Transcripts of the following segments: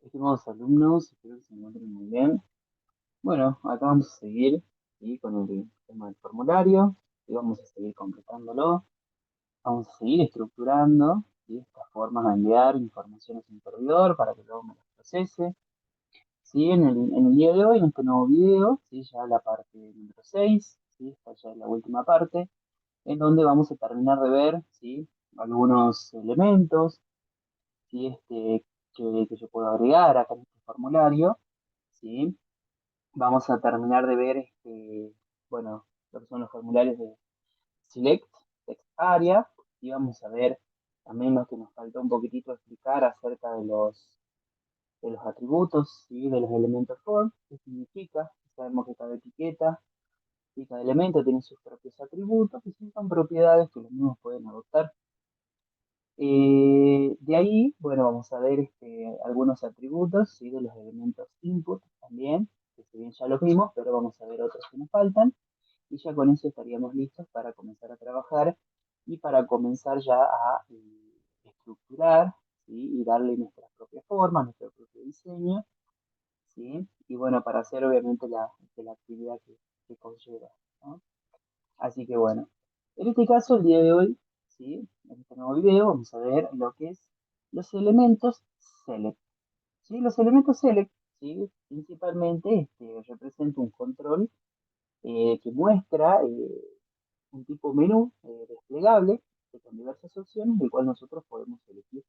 Estimados alumnos, espero que se encuentren muy bien. Bueno, acá vamos a seguir, ¿sí? Con el tema del formulario y vamos a seguir completándolo. Vamos a seguir estructurando, ¿sí? Estas formas de enviar información a un servidor para que luego me las procese. ¿Sí? En el día de hoy, en este nuevo video, ¿sí? Ya la parte número 6, ¿sí? Esta ya es la última parte, en donde vamos a terminar de ver, ¿sí? Algunos elementos, ¿sí? Que yo puedo agregar acá en este formulario. ¿Sí? Vamos a terminar de ver, bueno, lo que son los formularios de Select, Text Area, y vamos a ver también lo que nos faltó un poquitito explicar acerca de los atributos, ¿sí? De los elementos form, qué significa. Sabemos que cada etiqueta y cada elemento tiene sus propios atributos y son propiedades que los mismos pueden adoptar. De ahí, bueno, vamos a ver algunos atributos, ¿sí? De los elementos input también, que si bien ya los vimos, pero vamos a ver otros que nos faltan. Y ya con eso estaríamos listos para comenzar a trabajar y para comenzar ya a estructurar, ¿sí? Y darle nuestra propia forma, nuestro propio diseño, ¿sí? Y bueno, para hacer obviamente la actividad que conlleva, ¿no? Así que bueno, en este caso, el día de hoy, ¿sí? En este nuevo video vamos a ver lo que es los elementos select, ¿sí? Los elementos select, ¿sí? Principalmente representa un control que muestra un tipo menú desplegable con diversas opciones, del cual nosotros podemos elegir.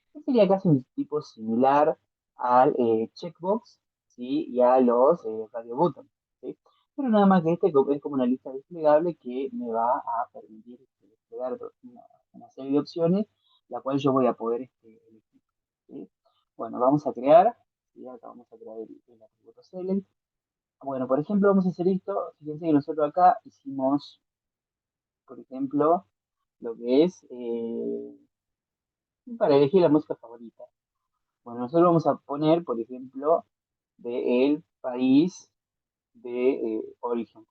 Este sería casi un tipo similar al checkbox, ¿sí? Y a los radio button, ¿sí? Pero nada más que es como una lista desplegable que me va a permitir desplegar una serie de opciones, la cual yo voy a poder elegir, ¿sí? Bueno, vamos a crear, ¿sí? Acá vamos a crear el atributo select. Bueno, por ejemplo, vamos a hacer esto. Fíjense que nosotros acá hicimos, por ejemplo, lo que es para elegir la música favorita. Bueno, nosotros vamos a poner, por ejemplo, del país de origen,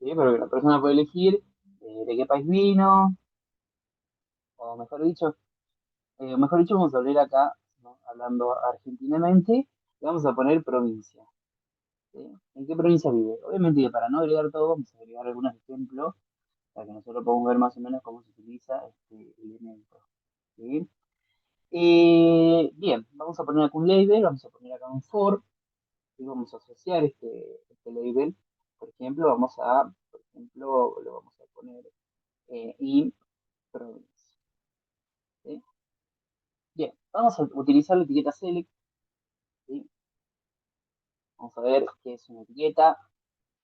¿sí? Pero que la persona puede elegir de qué país vino, o mejor dicho, vamos a abrir acá, ¿no? Hablando argentinamente, y vamos a poner provincia, ¿sí? ¿En qué provincia vive? Obviamente que para no agregar todo, vamos a agregar algunos ejemplos para que nosotros podamos ver más o menos cómo se utiliza este elemento, ¿sí? Bien, vamos a poner acá un label, vamos a poner acá un for, y vamos a asociar este label. Por ejemplo, lo vamos a poner in province, ¿sí? Bien, vamos a utilizar la etiqueta select, ¿sí? Vamos a ver qué es una etiqueta,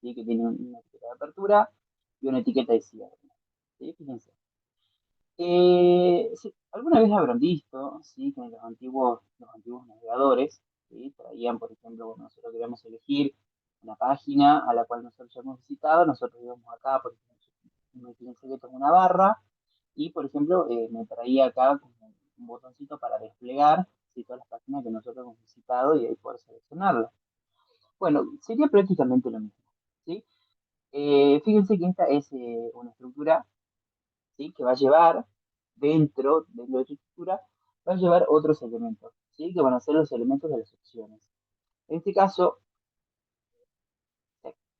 ¿sí? Que tiene una etiqueta de apertura y una etiqueta de cierre, ¿sí? Fíjense. Sí, alguna vez habrán visto, ¿sí? Que en los antiguos navegadores, ¿sí? Traían, por ejemplo, bueno, nosotros queríamos elegir una página a la cual nosotros ya hemos visitado, nosotros íbamos acá, por ejemplo, me fíjense que tengo una barra y, por ejemplo, me traía acá como un botoncito para desplegar, ¿sí? Todas las páginas que nosotros hemos visitado y ahí poder seleccionarlas. Bueno, sería prácticamente lo mismo, ¿sí? Fíjense que esta es una estructura, ¿sí? Que va a llevar dentro de la estructura, va a llevar otros elementos, ¿sí? Que van a ser los elementos de las opciones. En este caso,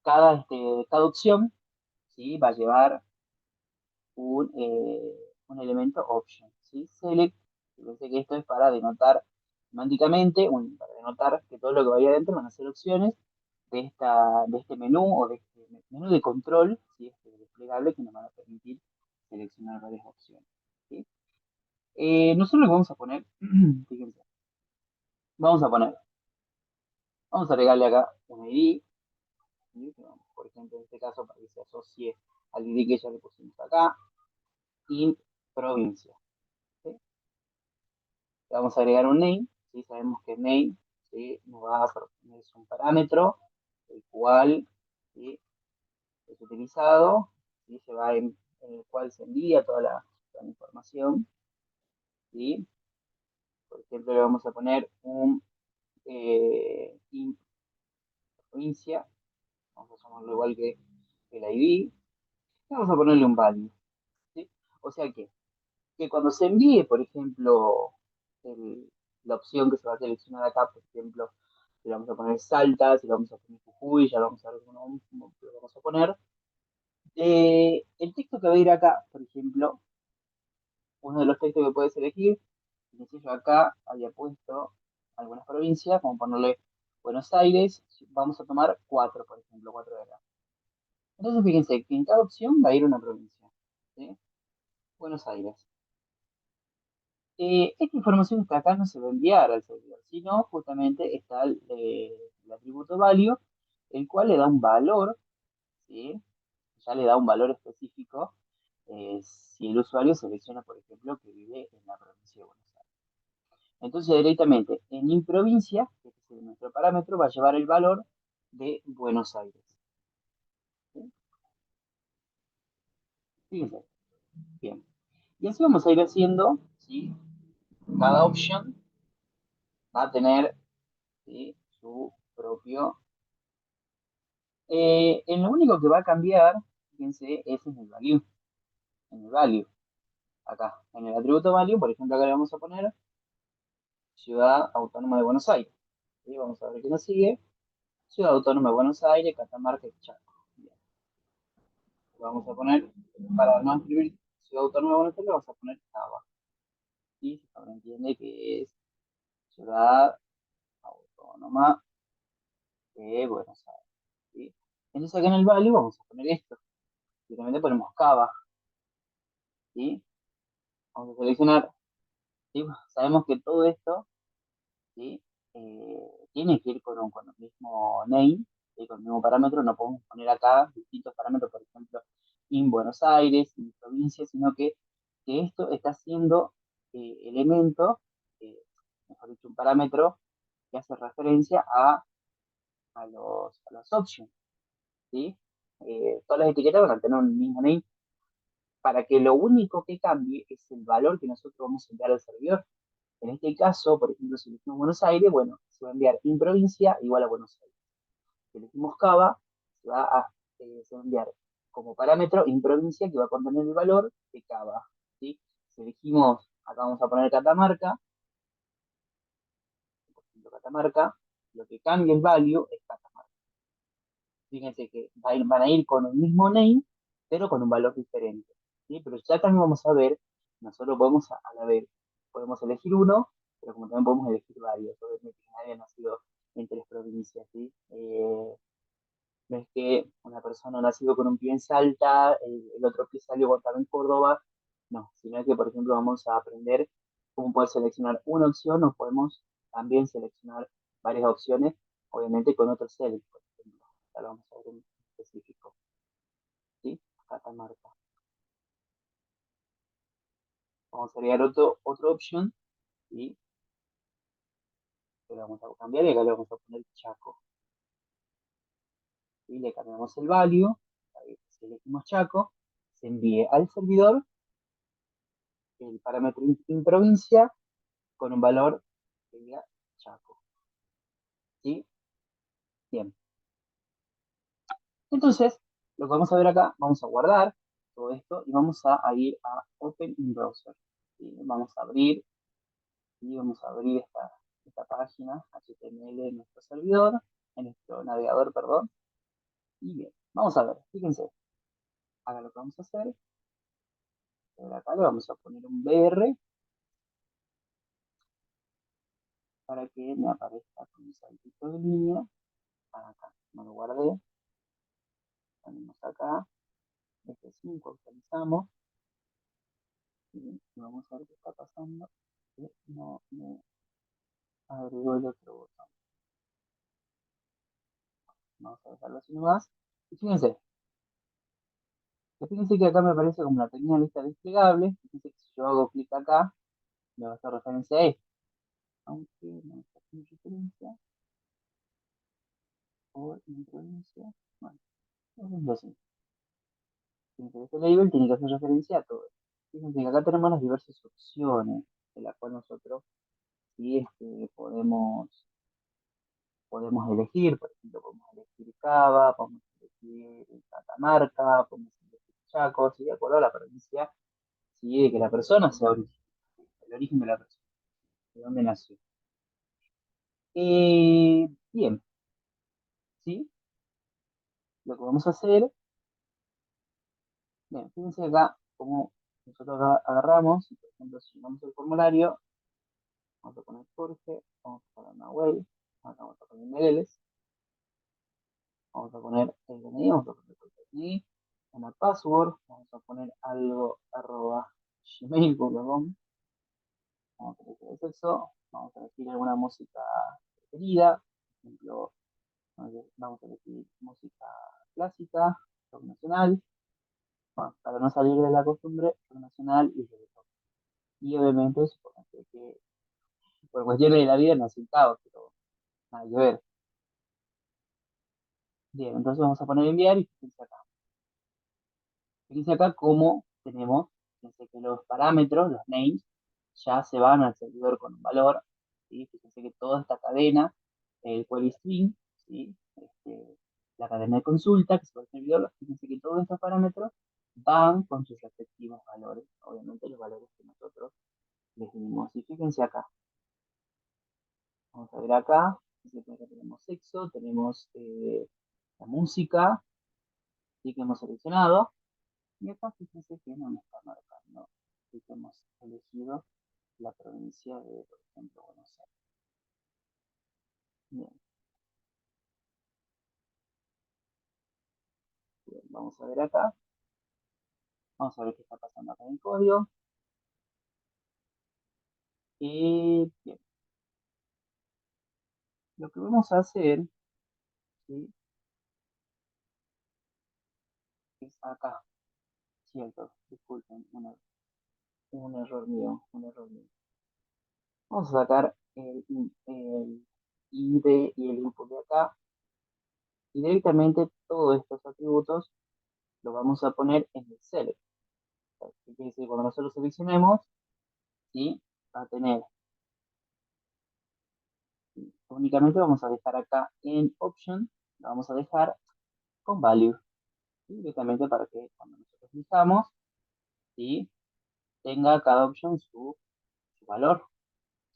cada opción, ¿sí? Va a llevar un elemento option, ¿sí? Select, fíjense que esto es para denotar semánticamente, para denotar que todo lo que vaya adentro van a ser opciones de este menú o de este menú de control, ¿sí? Desplegable que nos van a permitir seleccionar varias opciones, ¿sí? Nosotros le vamos a poner, fíjense, vamos a poner, vamos a agregarle acá un ID, ¿sí? Por ejemplo, en este caso, para que se asocie al ID que ya le pusimos acá, y provincia, ¿sí? Le vamos a agregar un name, ¿sí? Sabemos que name, ¿sí? Nos va a proponer un parámetro, el cual, ¿sí? Es utilizado, ¿sí? En el cual se envía toda la información, ¿sí? Por ejemplo, le vamos a poner un int provincia, vamos a llamarlo igual que el ID, y vamos a ponerle un value, ¿sí? O sea que cuando se envíe, por ejemplo, el- la opción que se va a seleccionar acá, por ejemplo, si le vamos a poner Salta, si le vamos a poner Jujuy, ya lo vamos a ver cómo lo vamos a poner. El texto que va a ir acá, por ejemplo, uno de los textos que puedes elegir, si yo acá había puesto algunas provincias, como ponerle Buenos Aires, vamos a tomar cuatro, por ejemplo, cuatro de acá. Entonces fíjense que en cada opción va a ir una provincia. ¿Sí? Buenos Aires. Esta información que acá no se va a enviar al servidor, sino justamente está el atributo value, el cual le da un valor, ¿sí? Ya le da un valor específico si el usuario selecciona, por ejemplo, que vive en la provincia de Buenos Aires. Entonces, directamente en improvincia, que es nuestro parámetro, va a llevar el valor de Buenos Aires. ¿Sí? Fíjense, bien. Y así vamos a ir haciendo, ¿sí? Cada option va a tener, ¿sí? Su propio. En lo único que va a cambiar, fíjense, es en el value. En el value. Acá, en el atributo value, por ejemplo, acá le vamos a poner Ciudad Autónoma de Buenos Aires. ¿Sí? Vamos a ver qué nos sigue. Ciudad Autónoma de Buenos Aires, Catamarca y Chaco. Bien. Vamos a poner, para no escribir Ciudad Autónoma de Buenos Aires, vamos a poner Cava. Y ahora entiende que es Ciudad Autónoma de Buenos Aires. ¿Sí? Entonces acá en el value vamos a poner esto. Simplemente ponemos Cava. ¿Sí? Vamos a seleccionar. ¿Sí? Sabemos que todo esto, ¿sí? Tiene que ir con el mismo name, ¿sí? Con el mismo parámetro. No podemos poner acá distintos parámetros, por ejemplo, en Buenos Aires, en provincia, sino que esto está siendo elemento, mejor dicho, un parámetro que hace referencia a los options, ¿sí? Todas las etiquetas van a tener un mismo name para que lo único que cambie es el valor que nosotros vamos a enviar al servidor. En este caso, por ejemplo, si elegimos Buenos Aires, bueno, se va a enviar en provincia igual a Buenos Aires. Si elegimos Cava, se va a enviar como parámetro en provincia que va a contener el valor de Cava. ¿Sí? Si elegimos, acá vamos a poner Catamarca, por ejemplo, Catamarca, lo que cambia el value es Catamarca. Fíjense que van a ir con el mismo name, pero con un valor diferente. ¿Sí? Pero ya también vamos a ver, nosotros podemos a la vez, podemos elegir uno, pero como también podemos elegir varios. Obviamente nadie ha nacido en tres provincias. ¿Sí? No es que una persona nacido con un pie en Salta, el otro pie salió estaba en Córdoba, no, sino que, por ejemplo, vamos a aprender cómo poder seleccionar una opción o podemos también seleccionar varias opciones, obviamente con otro select, por ejemplo. Ya lo vamos a ver en específico. ¿Sí? Catamarca. Vamos a agregar otro option y le vamos a cambiar y acá le vamos a poner Chaco. Y le cambiamos el value, ahí, si elegimos Chaco, se envíe al servidor el parámetro en provincia con un valor que diga Chaco. ¿Sí? Bien. Entonces, lo que vamos a ver acá, vamos a guardar todo esto y vamos a ir a Open in Browser. ¿Sí? Vamos a abrir y vamos a abrir esta página HTML en nuestro servidor, en nuestro navegador, perdón. Y bien, vamos a ver, fíjense, acá lo que vamos a hacer, acá le vamos a poner un BR para que me aparezca con un saltito de línea. Acá, no lo guardé, ponemos acá, F5, actualizamos. Y vamos a ver qué está pasando. Que no me agregó el otro botón. Vamos a dejarlo así nomás. Y fíjense que acá me aparece como una pequeña lista desplegable. Fíjense que si yo hago clic acá, me va a hacer referencia a esto. Aunque no está haciendo referencia por influencia. Bueno, es así. Este label tiene que hacer referencia a todo. Fíjense que acá tenemos las diversas opciones de las cuales nosotros sí, podemos elegir, por ejemplo, podemos elegir Cava, podemos elegir Catamarca, podemos elegir Chaco, ¿sí? De acuerdo a la provincia, ¿sí? De que la persona sea el origen de la persona. de dónde nació. Bien, ¿sí? Lo que vamos a hacer, bien, fíjense acá, como nosotros agarramos, por ejemplo, si llenamos el formulario, vamos a poner Jorge, vamos a poner Nahuel, acá vamos a poner Medeles, vamos a poner el DNI, vamos a poner el DNI, una password, vamos a poner algo arroba gmail.com, vamos a elegir eso, vamos a elegir alguna música preferida, por ejemplo, vamos a elegir música clásica, rock nacional, bueno, para no salir de la costumbre, rock nacional y reggaetón. Y obviamente, supongo que por cuestiones de la vida no es un caos, pero nada que ver. Bien, entonces vamos a poner enviar y fíjense acá. Fíjense acá cómo tenemos, fíjense que los parámetros, los names, ya se van al servidor con un valor, ¿sí? Fíjense que toda esta cadena, el query string, ¿sí? La cadena de consulta que se va al servidor, fíjense que todos estos parámetros van con sus respectivos valores, obviamente los valores que nosotros definimos. Y fíjense acá, vamos a ver acá, fíjense que tenemos sexo, tenemos la música, ¿sí? Que hemos seleccionado, y acá fíjense que no me está marcando que hemos elegido la provincia de, por ejemplo, Buenos Aires. Bien, bien, vamos a ver acá. Vamos a ver qué está pasando acá en el código. Bien, lo que vamos a hacer, ¿sí? Es acá. Cierto, disculpen, un error mío, un error mío. Vamos a sacar el ID y el input de acá. Y directamente todos estos atributos los vamos a poner en el select. ¿Qué quiere decir? Cuando nosotros seleccionemos, ¿sí? Va a tener, únicamente vamos a dejar acá en option, lo vamos a dejar con value, ¿sí? Directamente para que cuando nosotros elijamos, ¿sí? Tenga cada option su valor,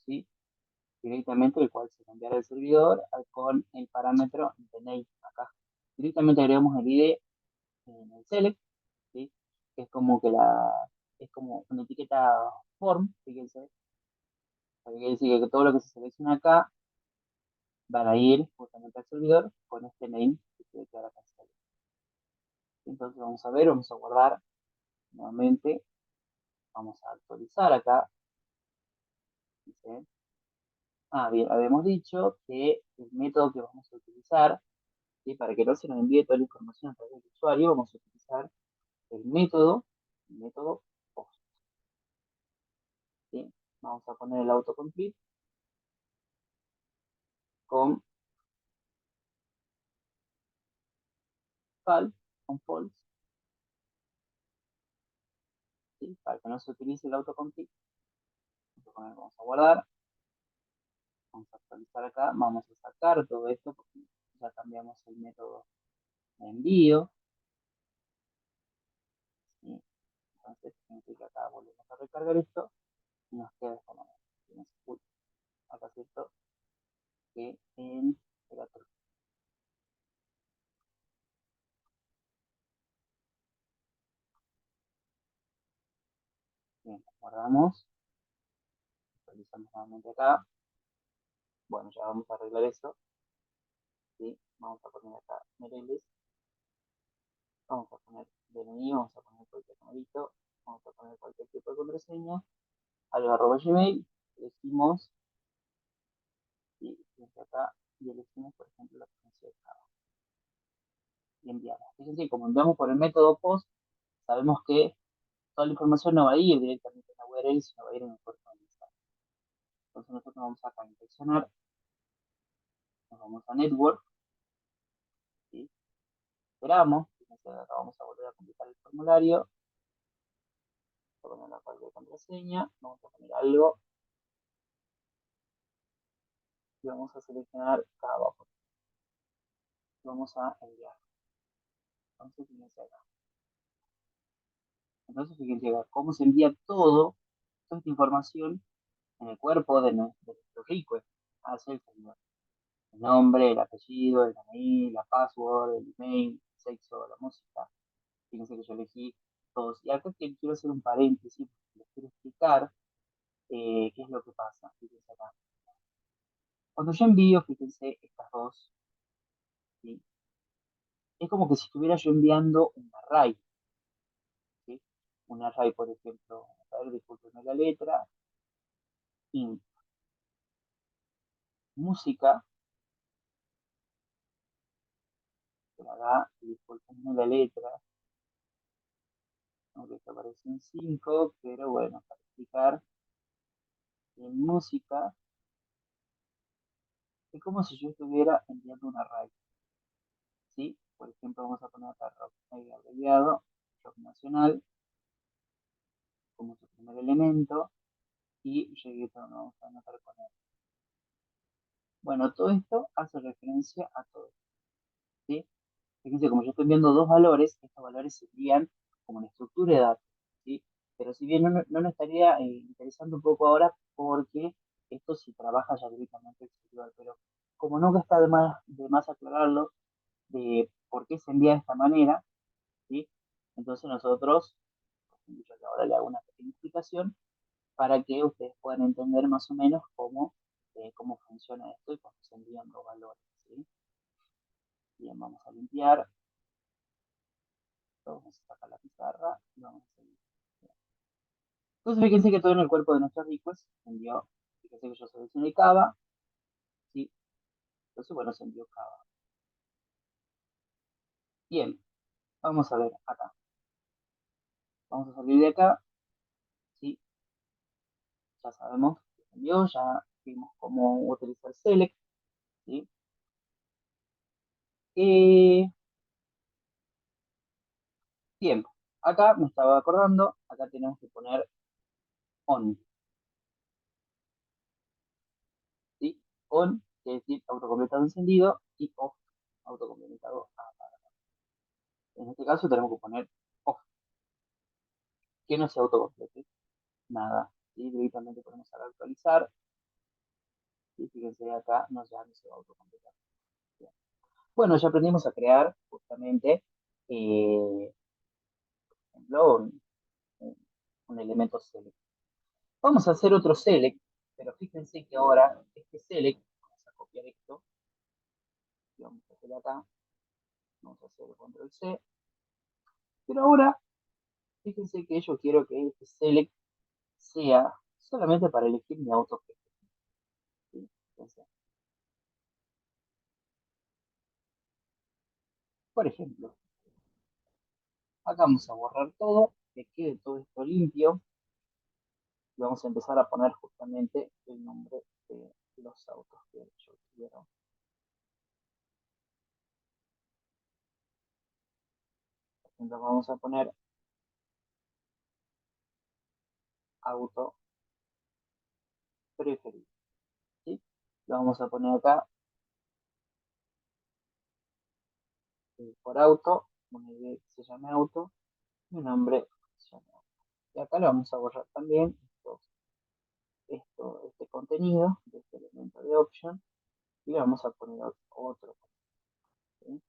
¿sí? Directamente el cual se cambiará el servidor con el parámetro de name acá. Directamente agregamos el ID en el select, ¿sí? Que es como que es como una etiqueta form, fíjense, que quiere decir que todo lo que se selecciona acá van a ir justamente al servidor con este name que se declara acá. Entonces vamos a ver, vamos a guardar nuevamente, vamos a actualizar acá. Dice, bien, habíamos dicho que el método que vamos a utilizar, ¿sí? Para que no se nos envíe toda la información a través del usuario, vamos a utilizar el método post, ¿sí? Vamos a poner el autocomplete con false, ¿sí? Para que no se utilice el autocomplete. Vamos a guardar, vamos a actualizar acá, vamos a sacar todo esto porque ya cambiamos el método de envío, ¿sí? Entonces significa que acá volvemos a recargar esto y nos queda esta manera. Acá cierto que en el otro. Bien, guardamos, actualizamos nuevamente acá. Bueno, ya vamos a arreglar eso. ¿Sí? Vamos a poner acá Mereles, vamos a poner DNI, vamos a poner cualquier numerito, vamos a poner cualquier tipo de contraseña, algo arroba Gmail, elegimos y desde acá y elegimos, por ejemplo, la frecuencia de carga y enviamos. Fíjense, como enviamos por el método POST, sabemos que toda la información no va a ir directamente a la URL, sino va a ir en el puerto de mensaje. Entonces nosotros vamos acá a inspeccionar, nos vamos a Network, ¿sí? Esperamos, fíjense, acá vamos a volver a completar el formulario, vamos a poner la parte de contraseña, vamos a poner algo y vamos a seleccionar acá abajo. Vamos a enviar. Entonces fíjense acá. Entonces fíjense acá cómo se envía toda esta información en el cuerpo de nuestro request hacia el servidor. El nombre, el apellido, el DNI, la password, el email, el sexo, la música. Fíjense que yo elegí todos. Y acá quiero hacer un paréntesis, porque les quiero explicar qué es lo que pasa. Fíjense acá. Cuando yo envío, fíjense, estas dos, ¿sí? Es como que si estuviera yo enviando un array, ¿sí? Un array, por ejemplo, a ver, discúlpenme la letra, int, música, pero acá, discúlpenme la letra, aunque esto aparece en 5, pero bueno, para explicar, en música, es como si yo estuviera enviando un array, ¿sí? Por ejemplo, vamos a poner acá rock abreviado, rock nacional, como su primer elemento, y reggaeton, ¿no? Vamos a anotar con él. Bueno, todo esto hace referencia a todo, ¿sí? Fíjense, como yo estoy viendo dos valores, estos valores se envían como una estructura de datos, ¿sí? Pero si bien no nos estaría interesando un poco ahora porque esto sí trabaja ya directamente el servidor, pero como nunca está de más aclararlo de por qué se envía de esta manera, ¿sí? Entonces nosotros, yo ahora le hago una pequeña explicación para que ustedes puedan entender más o menos cómo funciona esto y cómo se envían los valores, ¿sí? Bien, vamos a limpiar. Vamos a sacar la pizarra y vamos a seguir. Entonces fíjense que todo en el cuerpo de nuestros request se envió. Fíjense que yo seleccioné Cava, ¿sí? Entonces, bueno, se envió Cava. Bien, vamos a ver acá. Vamos a salir de acá, ¿sí? Ya sabemos que se envió, ya vimos cómo utilizar select, ¿sí? Eh, bien, acá me estaba acordando, acá tenemos que poner on, ¿sí? On, quiere decir autocompletado encendido, y off, autocompletado apagado. En este caso tenemos que poner off, que no se autocomplete nada. ¿Sí? Directamente podemos actualizar. Y fíjense acá, ya no se va a autocompletar. Bueno, ya aprendimos a crear justamente, por ejemplo, un elemento select. Vamos a hacer otro select, pero fíjense que ahora este select, vamos a copiar esto, y vamos a hacer acá, vamos a hacer control C, pero ahora fíjense que yo quiero que este select sea solamente para elegir mi auto. ¿Sí? Entonces, por ejemplo, acá vamos a borrar todo, que quede todo esto limpio, y vamos a empezar a poner justamente el nombre de los autos que yo quiero. Por ejemplo, vamos a poner auto preferido, ¿sí? Lo vamos a poner acá por auto, una ID que se llame auto, y un nombre que se llame auto. Y acá lo vamos a borrar también este contenido de este elemento de option, y vamos a poner otro, ¿sí?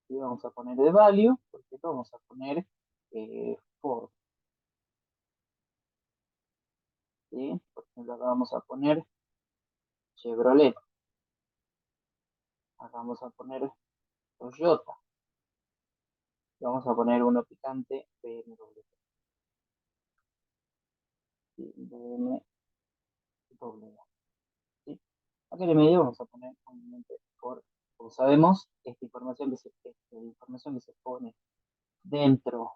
Y vamos a poner de value, porque vamos a poner for, ¿sí? Por ejemplo, acá vamos a poner Chevrolet, acá vamos a poner Toyota, y vamos a poner uno picante BMW, ¿sí? BMW, ¿sí? Acá en el medio vamos a poner obviamente por, como sabemos, esta información que se pone dentro,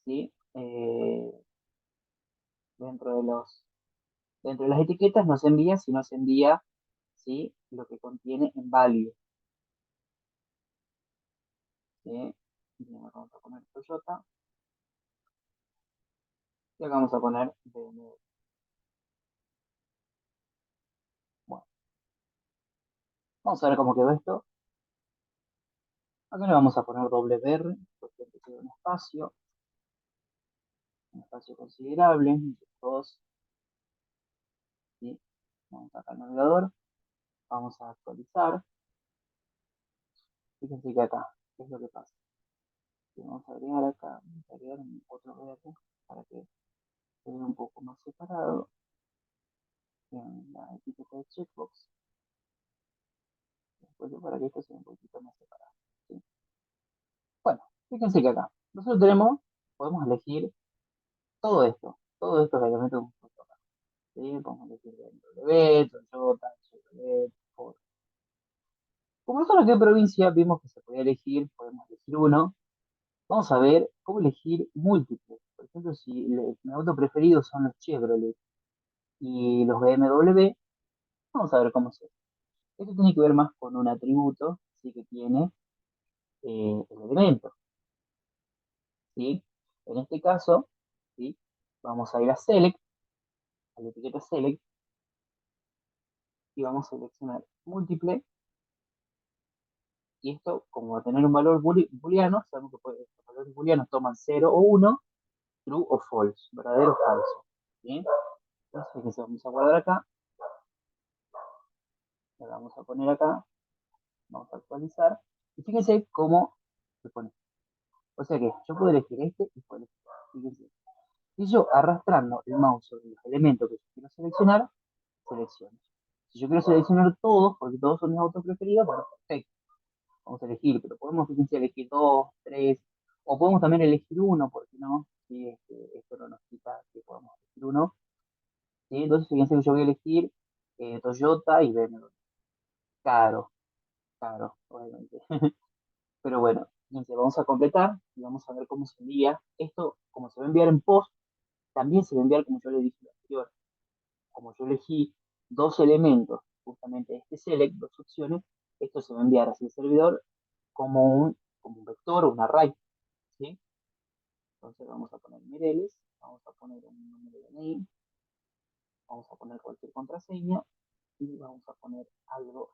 ¿sí? Dentro dentro de las etiquetas no se envía, sino se envía, ¿sí? Lo que contiene en value, ¿sí? Bien, acá vamos a poner Toyota y acá vamos a poner BMW. Bueno, vamos a ver cómo quedó esto. Acá le vamos a poner WR, porque queda un espacio. espacio considerable, todos, ¿sí? Vamos acá al navegador, vamos a actualizar. Fíjense que acá, ¿qué es lo que pasa? Y vamos a agregar acá, vamos a agregar otro verde para que quede un poco más separado en la etiqueta de checkbox. Después para que esto sea un poquito más separado. ¿Sí? Bueno, fíjense que acá nosotros podemos elegir todos estos elementos. ¿Sí? Podemos elegir BMW, Toyota, Chevrolet, Ford. Como nosotros aquí en provincia vimos que se podía elegir, podemos elegir uno. Vamos a ver cómo elegir múltiples. Por ejemplo, si mi auto preferido son los Chevrolet y los BMW, vamos a ver cómo se hace. Esto tiene que ver más con un atributo, ¿sí? Que tiene el elemento, ¿sí? En este caso, ¿sí? Vamos a ir a Select, a la etiqueta Select, y vamos a seleccionar múltiple, y esto, como va a tener un valor booleano, sabemos que los valores booleanos toman 0 o 1, true o false, verdadero o falso, ¿sí? Entonces, fíjense, vamos a guardar acá, le vamos a poner acá, vamos a actualizar, y fíjense cómo se pone. O sea que yo puedo elegir este y puedo elegir, fíjense. Y yo arrastrando el mouse sobre los elementos que yo quiero seleccionar, selecciono. Si yo quiero seleccionar todos, porque todos son mis autos preferidos, bueno, perfecto. Vamos a elegir, pero podemos, fíjense, elegir dos, tres, o podemos también elegir uno, porque no, si esto no nos quita que podamos elegir uno. ¿Sí? Entonces, fíjense que yo voy a elegir Toyota y BMW. Caro, caro, obviamente. Pero bueno, fíjense, vamos a completar y vamos a ver cómo se envía. Esto, como se va a enviar en post, también se va a enviar como yo le dije anterior. Como yo elegí dos elementos, justamente este select, dos opciones, esto se va a enviar hacia el servidor como un vector o un array, ¿sí? Entonces vamos a poner Mireles, vamos a poner un número de mail, vamos a poner cualquier contraseña y vamos a poner algo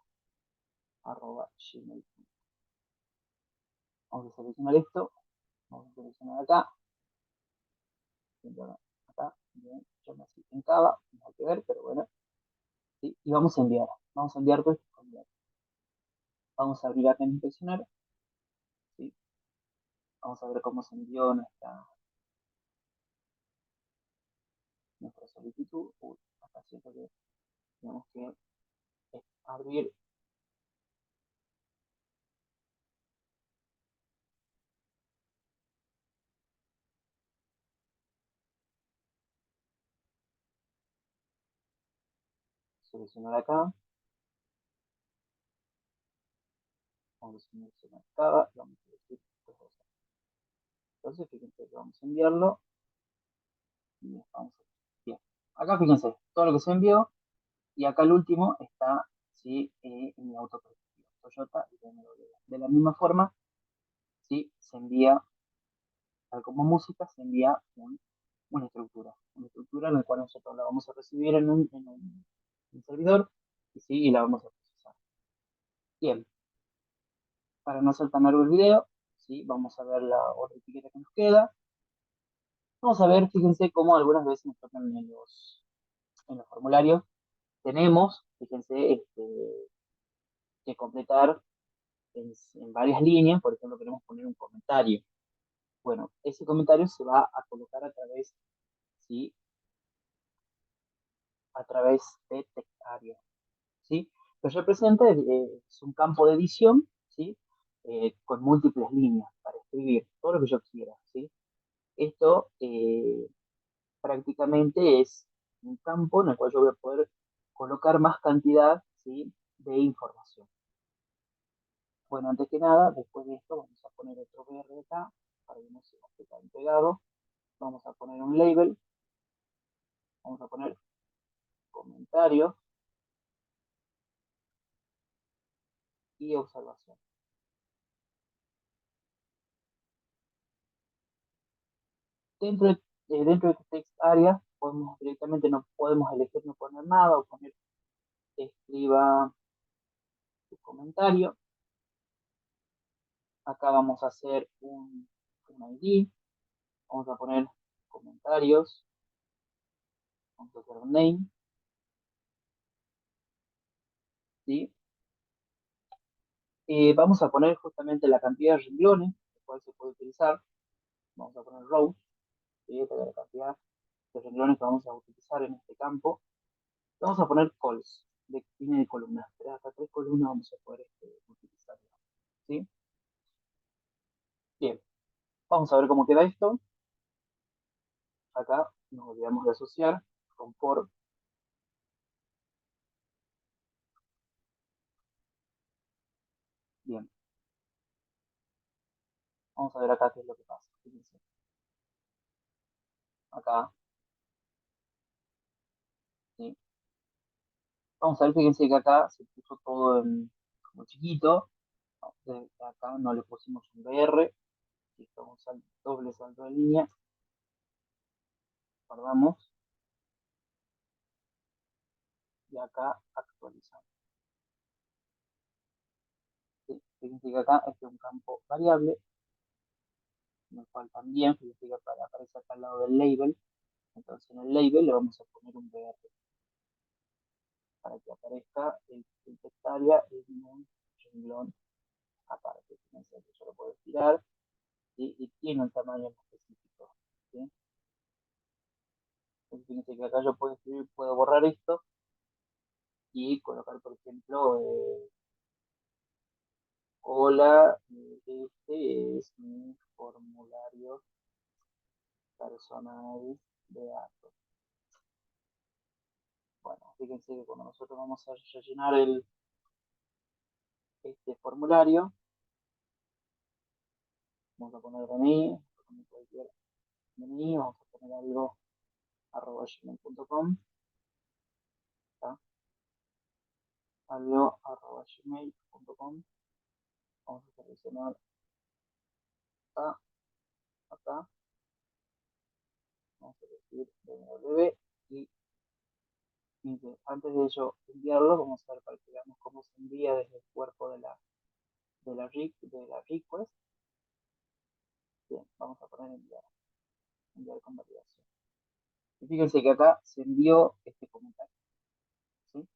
arroba gmail. Vamos a seleccionar esto, vamos a seleccionar acá, acá, bien, yo me asisto en Java, no hay que ver, pero bueno, ¿sí? Y vamos a enviar todo esto. Vamos a abrir acá en inspeccionar, ¿sí? Vamos a ver cómo se envió nuestra solicitud. Uy, acá siento que tenemos que abrir, seleccionar acá, vamos a seleccionar Java, vamos a decir dos cosas. Entonces, fíjense que vamos a enviarlo y vamos a... Bien, acá fíjense, todo lo que se envió y acá el último está, ¿sí? En mi auto preferido, Toyota y BMW. De la misma forma, ¿sí? Se envía, tal como música, se envía una estructura en la cual nosotros la vamos a recibir en un servidor y, sí, y la vamos a procesar. Bien, para no hacer tan largo el video, ¿sí? Vamos a ver la otra etiqueta que nos queda. Vamos a ver, fíjense cómo algunas veces nos tocan en los formularios. Tenemos, fíjense, que completar en varias líneas, por ejemplo, queremos poner un comentario. Bueno, ese comentario se va a colocar a través, ¿sí? A través de textaria, ¿sí? Lo que representa es un campo de edición, ¿sí? Con múltiples líneas para escribir todo lo que yo quiera, ¿sí? Esto prácticamente es un campo en el cual yo voy a poder colocar más cantidad, ¿sí? De información. Bueno, antes que nada, después de esto, vamos a poner otro verde acá para que no se nos quede tan pegado. Vamos a poner un label, vamos a poner comentario y observación. Dentro dentro de este text area, podemos directamente no podemos elegir no poner nada o poner escriba su comentario. Acá vamos a hacer un ID, vamos a poner comentario. comentarios, vamos a hacer un name, ¿sí? Vamos a poner justamente la cantidad de renglones, el cual se puede utilizar. Vamos a poner rows, ¿sí? Esta es la cantidad de renglones que vamos a utilizar en este campo. Vamos a poner calls, de línea de columnas. Hasta 3 columnas vamos a poder utilizar, ¿sí? Bien, vamos a ver cómo queda esto. Acá nos olvidamos de asociar con for. Bien, vamos a ver acá qué es lo que pasa. Fíjense. Acá, ¿sí? Vamos a ver, fíjense que acá se puso todo en, como chiquito. Acá no le pusimos un BR. Listo, doble salto de línea. Guardamos. Y acá actualizamos. ¿Sí? Fíjense que acá este es un campo variable, en el cual también, fíjense que aparece acá al lado del label. Entonces en el label le vamos a poner un BR para que aparezca el textaria en un renglón aparte. Fíjense que yo lo puedo estirar, ¿sí? Y tiene un tamaño específico, ¿sí? Entonces, fíjense que acá yo puedo escribir, puedo borrar esto y colocar, por ejemplo, hola, este es mi formulario personal de datos. Bueno, fíjense que cuando nosotros vamos a rellenar este formulario, vamos a poner DNI, vamos a poner cualquier DNI, vamos a poner algo @gmail.com, algo @gmail.com, vamos a seleccionar acá, acá, vamos a decir www y antes de ello enviarlo, vamos a ver para que veamos cómo se envía desde el cuerpo de la request. Bien, vamos a poner enviar, enviar con validación. Y fíjense que acá se envió este comentario, ¿sí?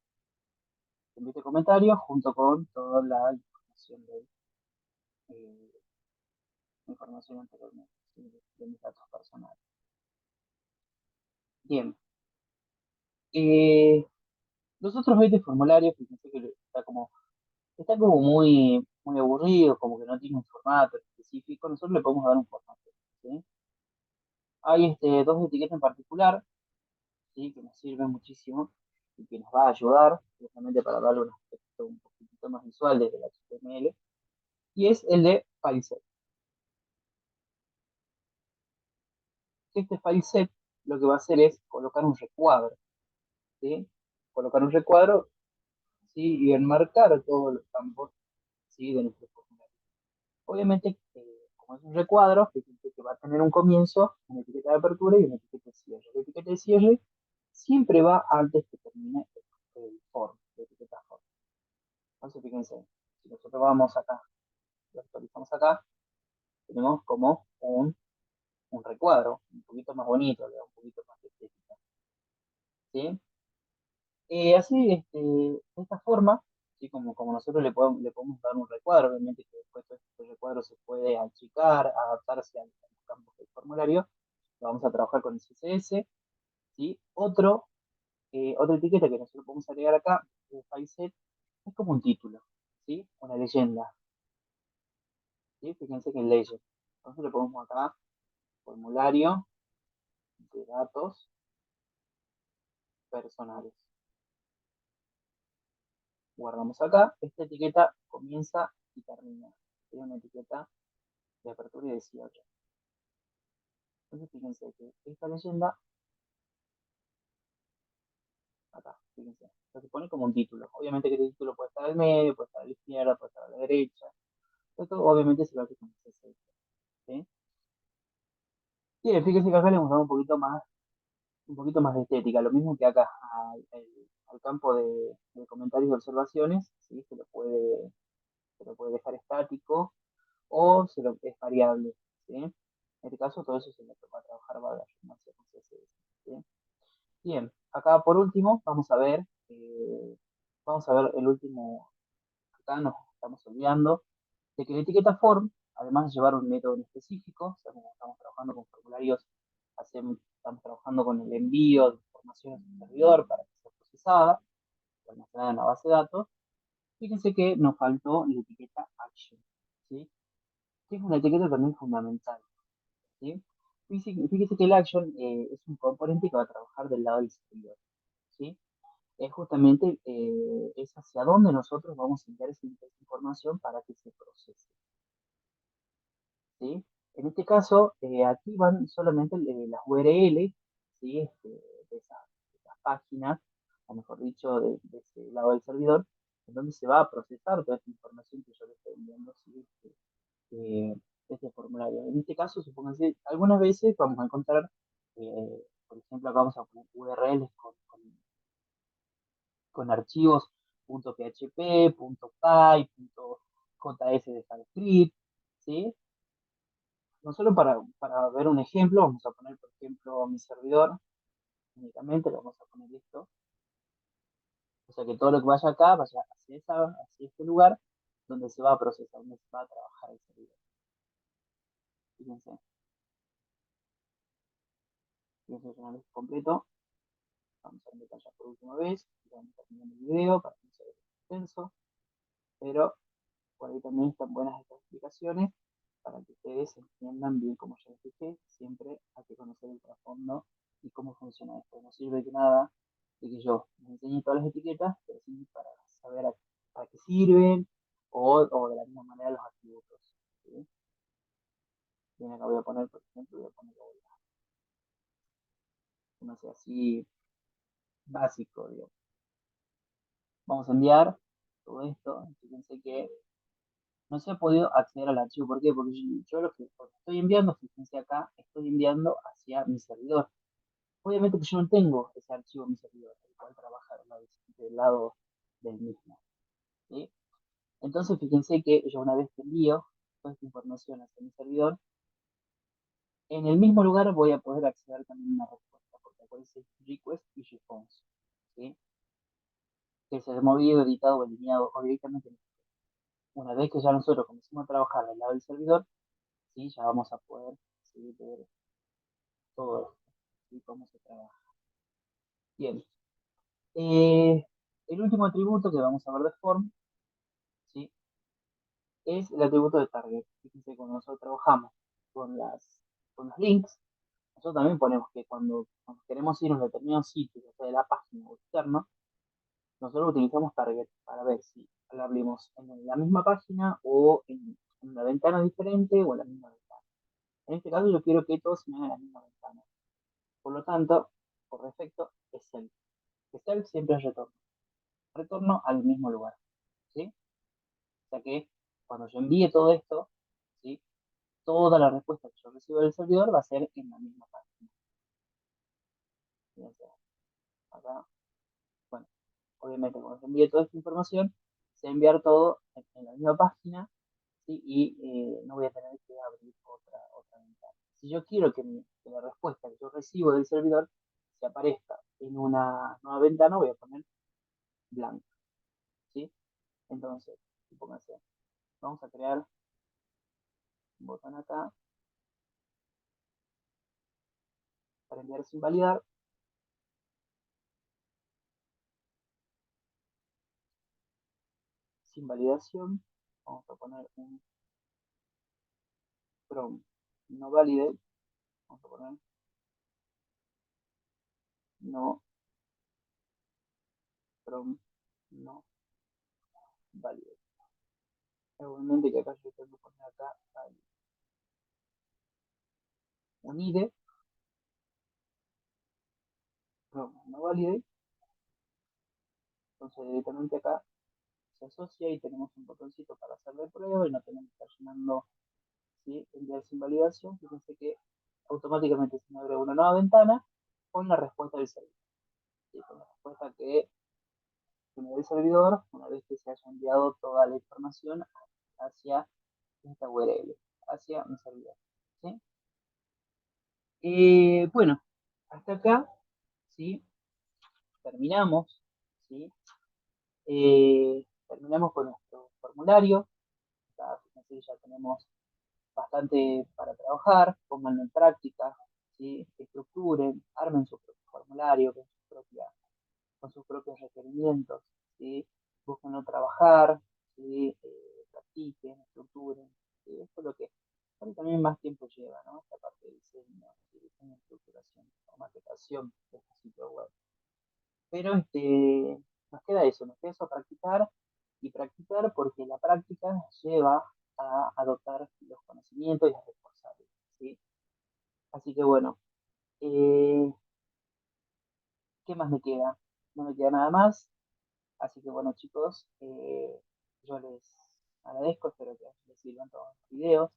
Se envió este comentario junto con toda la eh, información anteriormente, ¿sí? De mis datos personales. Bien, eh, los otros 20 formularios, fíjense que está como muy, muy aburrido, como que no tiene un formato específico. Nosotros le podemos dar un formato, ¿sí? Hay dos etiquetas en particular, ¿sí? Que nos sirven muchísimo y que nos va a ayudar justamente para darle un aspecto un poquito más visual desde el HTML, y es el de FileSet. Este FileSet lo que va a hacer es colocar un recuadro, ¿sí? Colocar un recuadro, ¿sí? Y enmarcar todos los campos, ¿sí? De nuestro formulario. Obviamente, como es un recuadro, que va a tener un comienzo, una etiqueta de apertura y una etiqueta de cierre. La etiqueta de cierre siempre va antes que termine el form, la etiqueta form. Entonces, fíjense, si nosotros vamos acá, lo actualizamos acá, tenemos como un recuadro un poquito más bonito, le da un poquito más de estética, ¿sí? Así, de esta forma, ¿sí? Como nosotros le podemos dar un recuadro, obviamente que después este recuadro se puede achicar, adaptarse a los campos del formulario, lo vamos a trabajar con el CSS, ¿sí? Otra etiqueta que nosotros podemos agregar acá, el FileSet, es como un título, ¿sí? Una leyenda, ¿sí? Fíjense que es legend. Entonces le ponemos acá formulario de datos personales. Guardamos acá, esta etiqueta comienza y termina. Es una etiqueta de apertura y de cierre. Entonces fíjense que esta leyenda, acá, fíjense, se pone como un título. Obviamente que este título puede estar al medio, puede estar a la izquierda, puede estar a la derecha. Esto obviamente se lo hace con CSS, ¿sí? Bien, fíjense que acá le hemos dado un poquito más de estética, lo mismo que acá al campo de comentarios y observaciones, ¿sí? Se lo puede dejar estático o es variable, ¿sí? En este caso todo eso se lo va a trabajar, va a darse con Bien, acá por último vamos a ver el último, acá nos estamos olvidando de que la etiqueta form, además de llevar un método en específico, o sea, como estamos trabajando con formularios, estamos trabajando con el envío de información al servidor para que sea procesada, almacenada en la base de datos, fíjense que nos faltó la etiqueta action, ¿sí? Que es una etiqueta también fundamental, ¿sí? Fíjese que el action es un componente que va a trabajar del lado del servidor, ¿sí? Es justamente es hacia dónde nosotros vamos a enviar esa información para que se procese, ¿sí? En este caso, aquí van solamente las URL, ¿sí? De esas páginas, o mejor dicho, de ese lado del servidor, en donde se va a procesar toda esta información que yo le estoy enviando, ¿sí? Eh, este formulario. En este caso, supónganse, algunas veces vamos a encontrar, por ejemplo, acá vamos a poner URLs con archivos .php, .py, .js de JavaScript, ¿sí? No solo para ver un ejemplo, vamos a poner, por ejemplo, mi servidor, únicamente le vamos a poner esto, o sea que todo lo que vaya acá vaya hacia este lugar donde se va a procesar, donde se va a trabajar el servidor. Fíjense, fíjense una vez completo, vamos a detallar por última vez, vamos a terminar el video para que no se vea extenso, pero por ahí también están buenas estas explicaciones para que ustedes entiendan bien, como ya les dije, siempre hay que conocer el trasfondo y cómo funciona esto. No sirve de nada de que yo les enseñe todas las etiquetas, pero sí para saber para qué sirven o de la misma manera los atributos. ¿Sí? Bien, acá voy a poner, por ejemplo, voy a poner no sé, así básico, digo. Vamos a enviar todo esto. Fíjense que no se ha podido acceder al archivo. ¿Por qué? Porque yo lo que estoy enviando, fíjense acá, estoy enviando hacia mi servidor. Obviamente que yo no tengo ese archivo en mi servidor, el cual trabaja del lado del mismo, ¿sí? Entonces, fíjense que yo una vez que envío toda esta información hacia mi servidor, en el mismo lugar voy a poder acceder también a una respuesta, porque puede ser request y response, ¿sí? Que se ha movido, editado o eliminado o directamente. Una vez que ya nosotros comenzamos a trabajar del lado del servidor, ¿sí? Ya vamos a poder, ¿sí? Ver todo esto, ¿sí? Cómo se trabaja. Bien. Eh, el último atributo que vamos a ver de form, ¿sí? Es el atributo de target. Fíjense, cuando nosotros trabajamos con, con los links, nosotros también ponemos que cuando queremos ir a un determinado sitio, ya sea de la página o externo, nosotros utilizamos target para ver si la abrimos en la misma página o en una ventana diferente o en la misma ventana. En este caso yo quiero que todos se vean en la misma ventana. Por lo tanto, por defecto, es self. Que self siempre es retorno. Retorno al mismo lugar. ¿Sí? O sea que cuando yo envíe todo esto, ¿sí? Toda la respuesta que yo recibo del servidor va a ser en la misma página. Fíjense, acá, bueno, obviamente cuando se envíe toda esta información, se va a enviar todo en la misma página, ¿sí? Y no voy a tener que abrir otra ventana. Si yo quiero que la respuesta que yo recibo del servidor se aparezca en una nueva ventana, voy a poner blanco, ¿sí? Entonces, supóngase, vamos a crear un botón acá para enviar sin validar. Sin validación, vamos a poner un from no valide, vamos a poner no from no valide. Igualmente que acá yo tengo que poner acá un ID from no valide, entonces directamente acá se asocia y tenemos un botoncito para hacer de prueba y no tenemos que estar llenando, ¿sí? Enviar sin validación. Fíjense que automáticamente se me abre una nueva ventana con la respuesta del servidor, ¿sí? Con la respuesta que me da el servidor una vez que se haya enviado toda la información hacia esta URL, hacia un servidor, ¿sí? Bueno, hasta acá, ¿sí? terminamos, ¿sí? Terminamos con nuestro formulario. Fíjense que ya tenemos bastante para trabajar, pónganlo en práctica, ¿sí? Estructuren, armen su propio formulario con sus propios requerimientos, ¿sí? Búsquenlo trabajar, ¿sí? Practiquen, estructuren, ¿sí? Esto es lo que también más tiempo lleva, ¿no? Esta parte de diseño, ¿sí? Diseño, estructuración o maquetación de este sitio web. Pero nos queda eso, practicar y practicar porque la práctica nos lleva a adoptar los conocimientos y a reforzarlos, ¿sí? Así que bueno, eh, ¿qué más me queda? No me queda nada más. Así que bueno, chicos, yo les agradezco, espero que les sirvan todos los videos,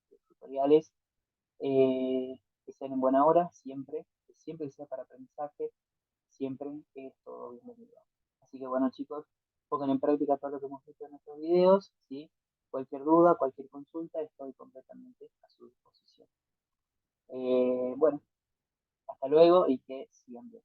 los tutoriales, que sean en buena hora, siempre que sea para aprendizaje, siempre es todo bienvenido. Así que bueno, chicos, pongan en práctica todo lo que hemos visto en nuestros videos, ¿sí? Cualquier duda, cualquier consulta, estoy completamente a su disposición. Bueno, hasta luego y que sigan bien.